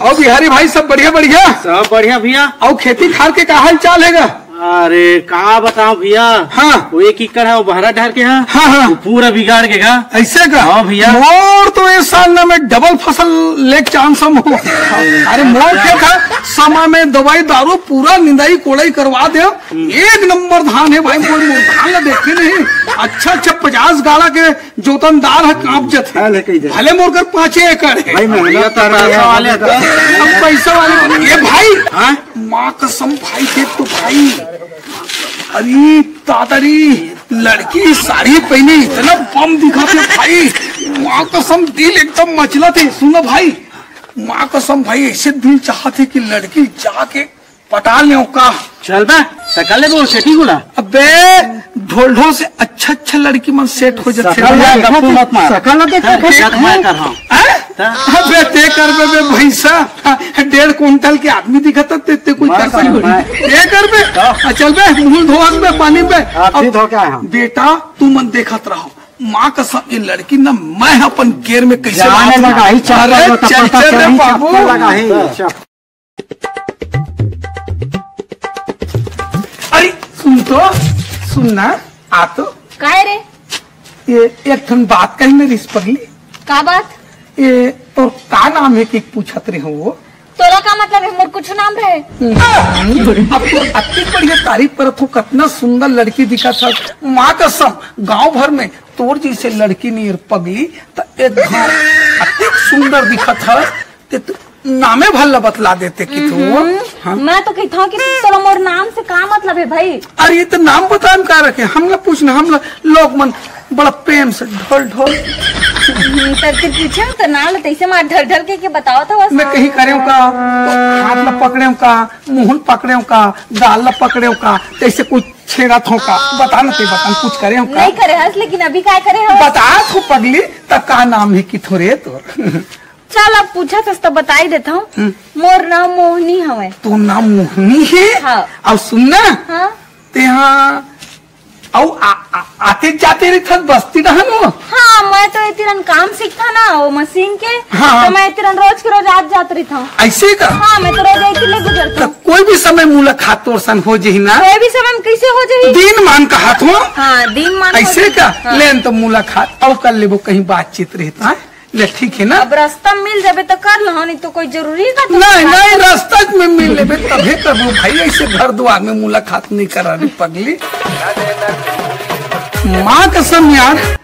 और बिहारी भाई सब बढ़िया बढ़िया? सब बढ़िया भैया। और खेती खार के क्या हाल चाल है? अरे कहा बताओ भैया। हाँ वो 1 एकड़ है, वो बहरा ढार के है। हाँ हाँ वो पूरा बिगाड़ के का। ऐसे का? हाँ भैया। मोर तो इस साल ना मैं डबल फसल ले चांस हम हो। अरे मोर क्या था, समय में दवाई दारू पूरा निंदाई कोड़ाई करवा दे। 1 नंबर धान है भाई। मोर धान ला देखे नहीं, अच्छा 50 गाड़ा के जोतनदार है, कांप जत है। भले मोर कर 5 एकड़ है। पैसा वाले ये भाई, माँ कसम भाई देख तो भाई, अरे दादारी लड़की साड़ी पहने इतना बम दिखा थे भाई, माँ कसम दिल एकदम मचला थे। सुनो भाई, माँ कसम भाई ऐसे दिल चाहते कि लड़की जाके पटा ले का। चल बे सकल वो सेठी गुला। अबे ढोल से अच्छा लड़की मन सेट हो जाते। अबे ते कर बे भैंसा, 1.5 कुंटल के आदमी दिखता ते कोई कर सकते कर बे। चल बे मुंह धोआ बे पानी पे। बेटा तू मन देखत रहो, माँ का सब ये लड़की ना मैं अपन गेर में कैसे चल बाबू। अरे सुनना आ तो काय रे? ये एक ठन बात कही मेरी इस पगली। का बात? ये तो का नाम है कि पूछत रहे हो? वो तोला का मतलब है? मोर कुछ नाम रहे। अब तो अति बढ़िया तारीफ पर तो कितना सुंदर लड़की दिखा था। माँ कसम गांव भर में तोर जैसे लड़की नहीं पगली तो एक अति सुंदर दिखा था। नामे भल्ला बतला देते कि तू। हाँ? मैं तो कहता हूँ कि चलो मोर नाम से का मतलब है भाई? अरे ये तो नाम बता का रखे, हम लोग पूछना, हम लोग मन बड़ा प्रेम से ढोल पीछे तो नाम तैसे मार ढर के बताओ तो बस। मैं कहीं करे का, हाथ ला पकड़े का, मुंह पकड़े का, गाल ला पकड़े का, तैसे कुछ छेड़ा थो का बता ना, बता कुछ करे का? नहीं करे हस, लेकिन अभी क्या करे हो? बता थो पगली तब का नाम है कि थोड़े तो। चल अब पूछा तो बता ही देता हूँ। मोर नाम मोहनी हवे। तो नाम मोहनी है? हाँ। अब सुनना, हाँ? ते हाँ आते जाते रही बस्ती रहन वो। हाँ मैं तो इतरन काम सीखता ना वो मशीन के। हाँ। तो मैं इतरन रोज के रोज आज जात रही था। ऐसे का? हाँ मैं तो रोज एक ले गुजरता। कोई भी समय मुलाकात तोर सन हो जही ना? कोई भी समय कैसे हो जाही? दिन मान का हाथ हो। हाँ दिन मान। ऐसे का? लेन तो मुलाकात और कर ले वो कहीं बातचीत रहता है। ले ठीक है ना? अब रास्ता मिल जाबे तो कर लो, नहीं तो कोई जरूरी का तो नहीं रास्ता में मिल लेबे तभे करो भाई। ऐसे घर द्वार में मुलाकात नहीं करा रही पगली। माँ कसम यार,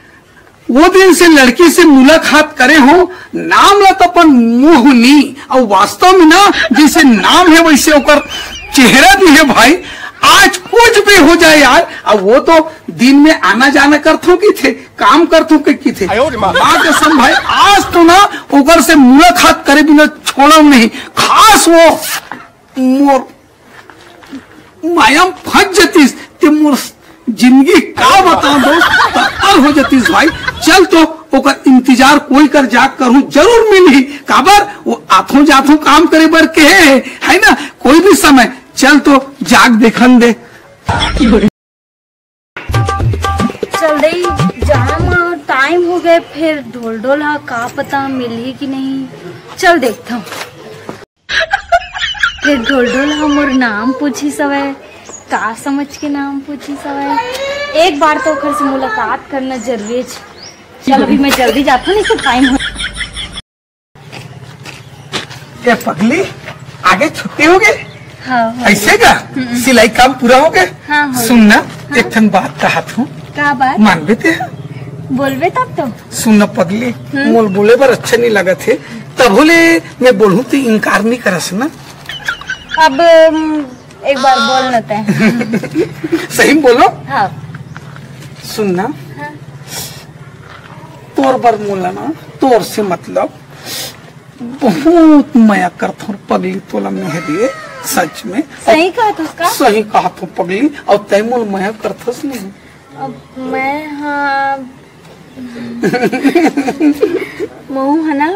वो दिन से लड़की से मुलाकात करे हो, नाम ला तो अपन मोहनी, और वास्तव में ना जैसे नाम है वैसे ओकर चेहरा भी है भाई। आज कुछ भी हो जाए यार, अब वो तो दिन में आना जाना करथो की थे, काम करथो की थे। माँ कसम भाई आज तो ना ओकर से मुलाकात करे बिना छोड़ा नहीं। खास वो मोर माया फंस जतीस ते मोर जिंदगी का बता दोस्त तत्पर हो जतीस भाई। चल तो ओकर इंतजार कोई कर जाग करूं जरूर मिली। काबर वो आथों जाथों काम करे बर के है ना, कोई भी समय चल तो जाग देखन दे। चल दे जहाँ टाइम हो गए, फिर ढोल हा का पता मिली कि नहीं। चल देखता हूँ। फिर ढोल हा मोर नाम पूछी सवै, का समझ के नाम पूछी सवै। एक बार तो ओकर से मुलाकात करना जरूरी है। चल अभी मैं जल्दी जाता हूँ, नहीं तो टाइम हो। ये पगली आगे छुट्टी हो गई? हाँ, ऐसे का? सिलाई काम पूरा हो गया? हाँ, सुनना एक ठन बात कहा हूँ, का बात? मान बेते बोलबे तब तो। सुनना पगली, मोल बोले पर अच्छा नहीं लगा थे तब बोले मैं बोलूँ तो इनकार नहीं करस ना। अब एक बार बोल लेते हैं। सही बोलो। हाँ। सुनना, हाँ। तोर बर मोला ना तोर से मतलब बहुत माया करता हूँ पगली, तोला में दिए सच में। सही कहा था उसका? सही कहा था पगली, और तैमूल माया करथस नहीं। अब मैं हाँ महू है ना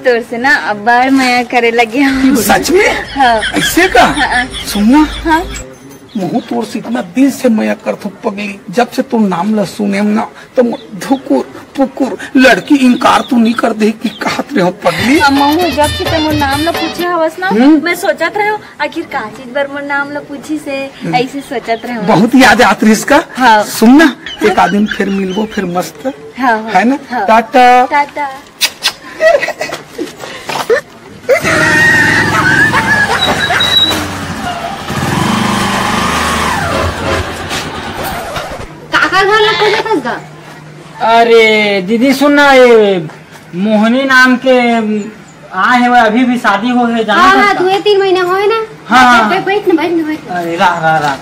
तोर से ना अब बार माया करे लगे। सच में? हाँ। ऐसे का? हाँ। सुनना, हाँ। मुँह तोड़ से इतना दिल से मैं करत हूँ पगली, जब से तुम नाम ल सुने ना तो धुकुर पुकुर लड़की इनकार तो नहीं कर दे कि कहत रहे हो पगली। अम्मू जब से तुम नाम ला पूछे हवस ना मैं सोचत रहे हो आखिर का चीज बर मोर नाम ला पूछी से ऐसे सोचत रहे हो। बहुत याद आत रही इसका। हाँ। सुन ना एक आदमी फिर मिलबो फिर मस्त हाँ, है ना। हाँ। टाटा टाटा। काका घर लग खोजा था इसका? अरे दीदी सुनना, ये मोहनी नाम के आए हैं, अभी भी शादी हो है जाना हाँ था हाँ इसका? 2-3 महीने हुए ना। हाँ। बैठ ना। अरे रहा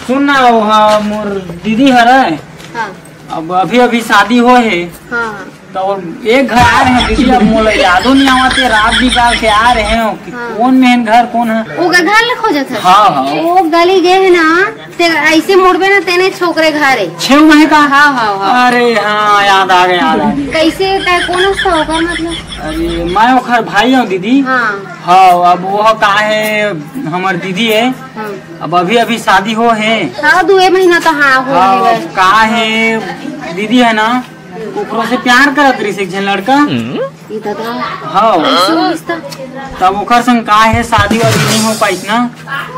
सुनना, वो मोर दीदी है हाँ अब अभी अभी शादी हो है हाँ तो एक घर आ रहे हैं दीदी। अब मोला यादों नहीं आवते, रात निकाल के आ रहे हैं कि हाँ। कौन में घर कौन है। वो घर लग खोजा था। हाँ हाँ वो गली गए है ना ते ऐसे मुड़बे ना तेने छोकरे घर है। 6 महीने का। हाँ हाँ हाँ। अरे हाँ याद आ गया। कैसे का कौन था होगा मतलब? अरे मैं ओखर भाई हूँ दीदी। हाँ हाँ अब वो का है हमार दीदी है, हाँ अब अभी अभी शादी हो है। हाँ 2 महीना तो हाँ हो हाँ गए। अब का है दीदी है ना ओकरो से प्यार करत रही से एक झन लड़का। ये दादा हाँ कैसे हो रिश्ता? तब ओकर संग का है शादी वादी नहीं हो पाई ना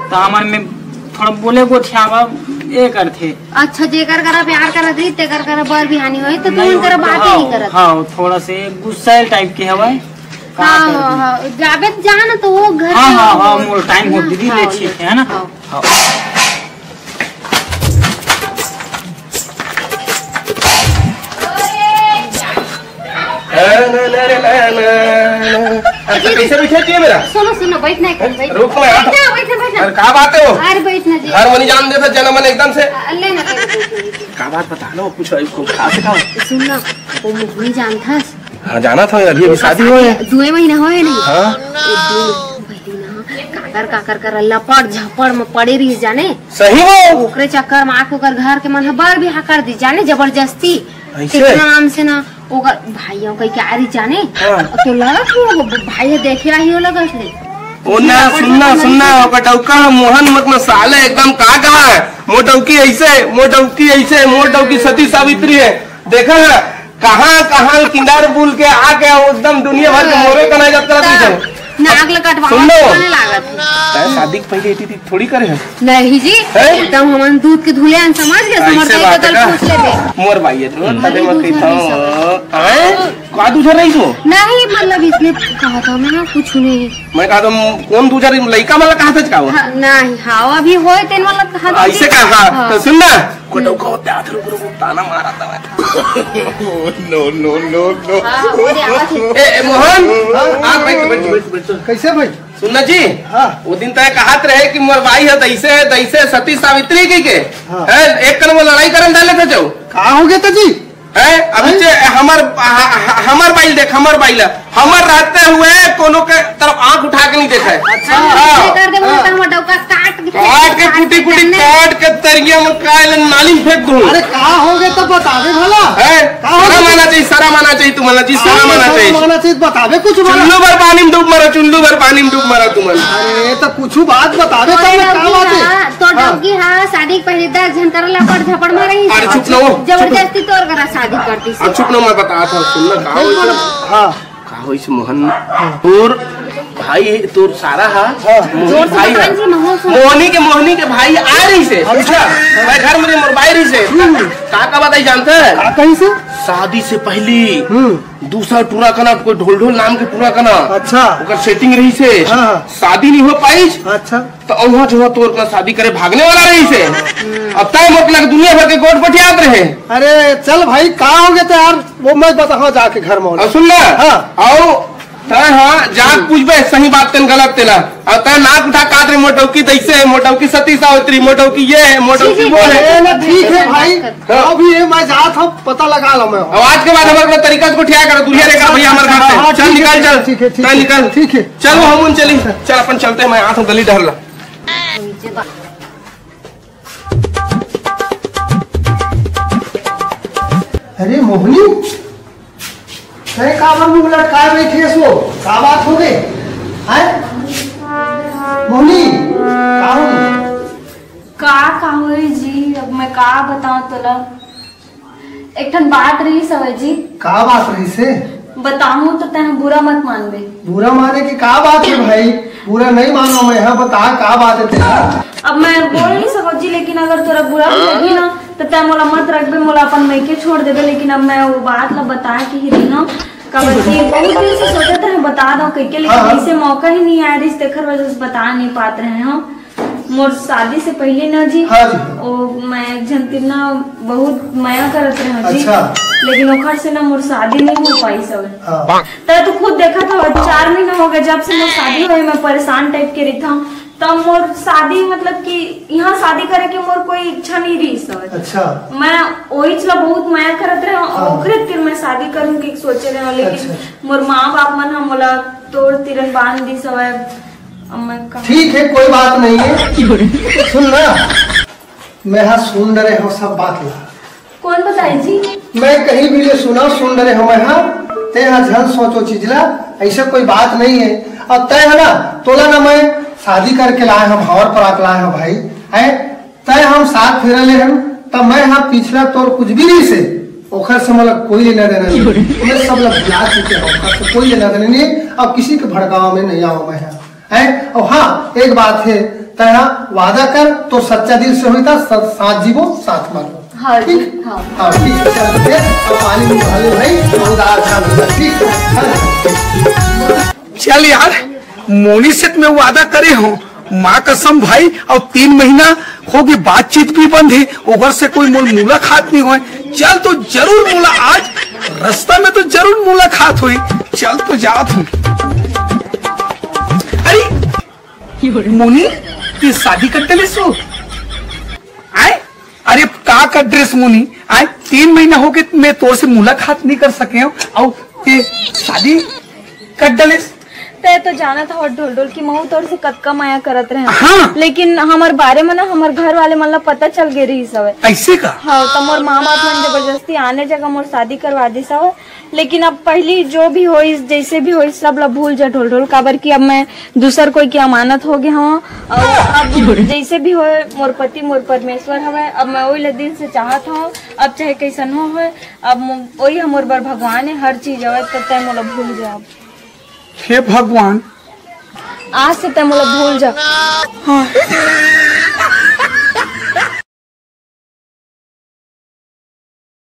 तो हमार में थोड़ा बोले को छावा ये करते। अच्छा जेकर करा प्यार करत रही तेकर करा बर बिहानी होई तो तुम करा बात ही नहीं करत। हाँ थोड़ा से गुस्सा टाइप के हवा। हाँ हाँ हाँ जाबे जान तो वो घर। हाँ हाँ हाँ मोर टाइम हो दीदी ले ठीक है ना। हाँ। हाँ। कैसे बैठे थी मेरा? सुनो सुनो बैठना रुक मैं आता हूँ। बैठना। अरे क्या बात है वो? अरे बैठना जी। घर मनी जान देता जन्म मन एकदम से। लेना क्या बात बता लो, पूछो इसको खा से खाओ। सुन ना वो मुझे जानता है। हाँ जाना था अभी अभी शादी हो है। 2 महीना होए नहीं। हाँ काकर काकर कर लपड़ झपड़ में पड़ी रही जाने। सही हो। ओकरे चक्कर में आके ओकर घर के मन बर बिहा कर दी जाने जबरदस्ती। ऐसे? इतना नाम से ना ओकर भाइयों कई क्या रही जाने। हाँ। तो लगा वो भाई देखे आई हो लगा इसलिए। ओ ना सुनना सुनना कटौका मोहन मतलब साले एकदम कहा है मोटौकी ऐसे मोटौकी सती सावित्री है। देखा है कहाँ कहाँ किनार बुल के आके एकदम दुनिया भर के मोरे कनाई जात करती नाग लकटवा सुन लो। लागत। शादी के पहले थी थोड़ी करे है। नहीं जी एकदम हम दूध के धुले समझ गए समझ ऐसे गए बात कल है पूछ ले बे। मोर भाई है तो तबे मत कही था हैं का दूसरा नहीं तो नहीं मतलब इसलिए कहा था मैं ना कुछ नहीं। मैं कहा तुम कौन दूसरा लड़का वाला कहा था का हाँ, नहीं हाँ अभी होए तेन वाला कहा था। ऐसे कहा हाँ। तो सुन ना कोटौका होते हाथ रुक ताना मारा था। नो नो नो नो हाँ, हो गया, आवाज़ है। ए मोहन आ बैठ कैसे भाई? सुनना जी हाँ। वो दिन तय कहत रहे कि मोर भाई है दैसे सती सावित्री की के हाँ। है एक कन वो लड़ाई करन डाले थे जो कहा हो गया था जी? है अभी से हमर बाइल देख हमर बाइल हमर रहते हुए कोनो के तरफ आंख उठा के नहीं देखा है। अच्छा हाँ। कर दे बोलता हम डौका काट के कुटी कुटी काट के तरिया में कायल नाली में फेंक दूं। अरे कहा हो गया तो बतावे भला। है सारा माना चाहिए सारा माना चाहिए तुम्हारा जी सारा माना चाहिए। माना चाहिए बतावे कुछ भला। चुल्लू भर पानी में डूब मरा चुल्लू भर पानी में डूब मरा तुम। अरे तो कुछ बात बतावे तब ना क्या बात है। तो डौकी हाँ शादी के पहले 10 जन कर लपड़ झपड़ में रही। अरे चुप ना हो। जबरदस्ती तोड़ करा शादी करती अब चुप ना मैं बता था सुनना हाँ कहा इस मोहन तोर भाई तोर सारा हा जोर से भाई भगवान जी महो सुन। मोहनी के भाई आ रही से अच्छा मैं घर में मोर भाई रही से का बताई जानते है कहीं से शादी से पहली दूसरा टूरा कना कोई ढोल ढोल नाम के टूरा कना अच्छा ओकर सेटिंग रही से हाँ। शादी नहीं हो पाई अच्छा तो वहाँ जो तोर का शादी करे भागने वाला रही से अब तय मतलब दुनिया भर के गोट पटियात रहे। अरे चल भाई कहा हो गया था यार वो मैं बताऊँ जाके घर में। और सुन ना हाँ। आओ तय हाँ जाग पूछबे सही बात तेन गलत तेला और तय नाक उठा काट रहे मोटौकी दैसे है मोटौकी सती सावित्री मोटौकी ये है मोटौकी वो है। ठीक है भाई अभी ये मैं जात हूँ पता लगा लो मैं। और आज के बाद हमारे तरीका से ठिया कर दुनिया रे कर भैया हमारे घर से चल निकल चल ठीक है चल निकल ठीक है चल हम चली चल अपन चलते मैं आठ गली डरला। अरे मोहनी अरे काबर मुंह लटकाए बैठी है सो का बात हो गई है मोहनी का होई जी, अब मैं का बताऊं तोला। एक ठन बात रही सवय जी। का बात रही से? बताऊं तो तैं बुरा मत मानबे। बुरा माने की का बात है भाई? बुरा नहीं मानो मैं, हाँ बता का बात है तेरा। अब मैं बोल नहीं सकूं जी, लेकिन अगर तोरा बुरा लगी ना तो तैं मोला मत रखबे, मोला अपन मैके छोड़ देबे। लेकिन अब मैं वो बात ला बता के ही रही ना, कब जी बहुत दिन से सोचते रहे बता दो कह के, लेकिन ऐसे मौका ही नहीं आया रिश्ते तेखर वजह से बता नहीं पाते रहे हम। मोर शादी से पहले ना जी, हाँ जी। ओ मैं एक जन तिरना बहुत माया करत रहे जी। अच्छा। लेकिन ओखर से ना मोर शादी नहीं हो पाई सब। हाँ। तो खुद देखा था 4 महीना हो गए जब से मोर शादी हुई, मैं परेशान टाइप के रही था। तब मोर शादी मतलब कि यहाँ शादी करे के मोर कोई इच्छा नहीं रही सब। अच्छा। मैं वही चला बहुत माया करत रहे, ओकरे फिर मैं शादी करूँ के सोचे रहे, लेकिन मोर माँ बाप मन हम मोला तोड़ तिरन बांध दी सब। ठीक है कोई बात नहीं है। सुन ना, मैं हाँ सुन रहे हो सब बात ला। कौन बताए जी? मैं कहीं भी ले सुना सुन रहे हो मैं हाँ, ते हाँ झन सोचो चीज ला, ऐसा कोई बात नहीं है। और तय है ना तोला ना मैं शादी करके लाए हम, हवर पर लाए हम भाई है, तय हम साथ फिर ले हम, तब मैं हाँ पिछला तोर कुछ भी नहीं से ओखर से मतलब कोई लेना देना नहीं, मैं सब लोग बुला चुके हैं, कोई लेना देना नहीं। अब किसी के भड़काव में नहीं आओ मैं है। और हाँ एक बात है, तेरा वादा कर तो सच्चा दिल से होता, साथ जीवो साथ मरो। हाँ ठीक। हाँ ठीक है, चल पानी में भाई चल यार, मोनी से मैं वादा करे हूँ माँ कसम भाई, और 3 महीना हो गई बातचीत भी बंद है, उधर से कोई मुलाकात नहीं हुई। चल तो जरूर मुला, आज रास्ता में तो जरूर मुलाकात हुई। चल तो जात हूँ। अरे मोनी तू शादी करते ले सो आए? अरे का का ड्रेस मोनी आए, 3 महीना हो गए मैं तोर से मुलाकात नहीं कर सके हूँ, और ते शादी कर डले। ते तो जाना था और ढोल ढोल की महू तोर से कतका माया करत रहे। हाँ। लेकिन हमार बारे में ना हमार घर वाले मतलब पता चल गए रही सब। ऐसे का? हाँ, तो मोर माँ बाप ने जबरदस्ती आने जगह मोर शादी करवा दी सब। लेकिन अब पहली जो भी हो जैसे भी हो सब ला भूल जा ढोल ढोल, काबर की अब मैं दूसर कोई की अमानत हो गया हूँ। अब जैसे भी हो मोर पति मोर परमेश्वर हवे, अब मैं वही दिल से चाहत हूँ, अब चाहे कैसन हो, अब वही हमार बर भगवान है, हर चीज हवे, तब तय मोला भूल जा। हे भगवान, आज से तय मोला भूल जा। हाँ।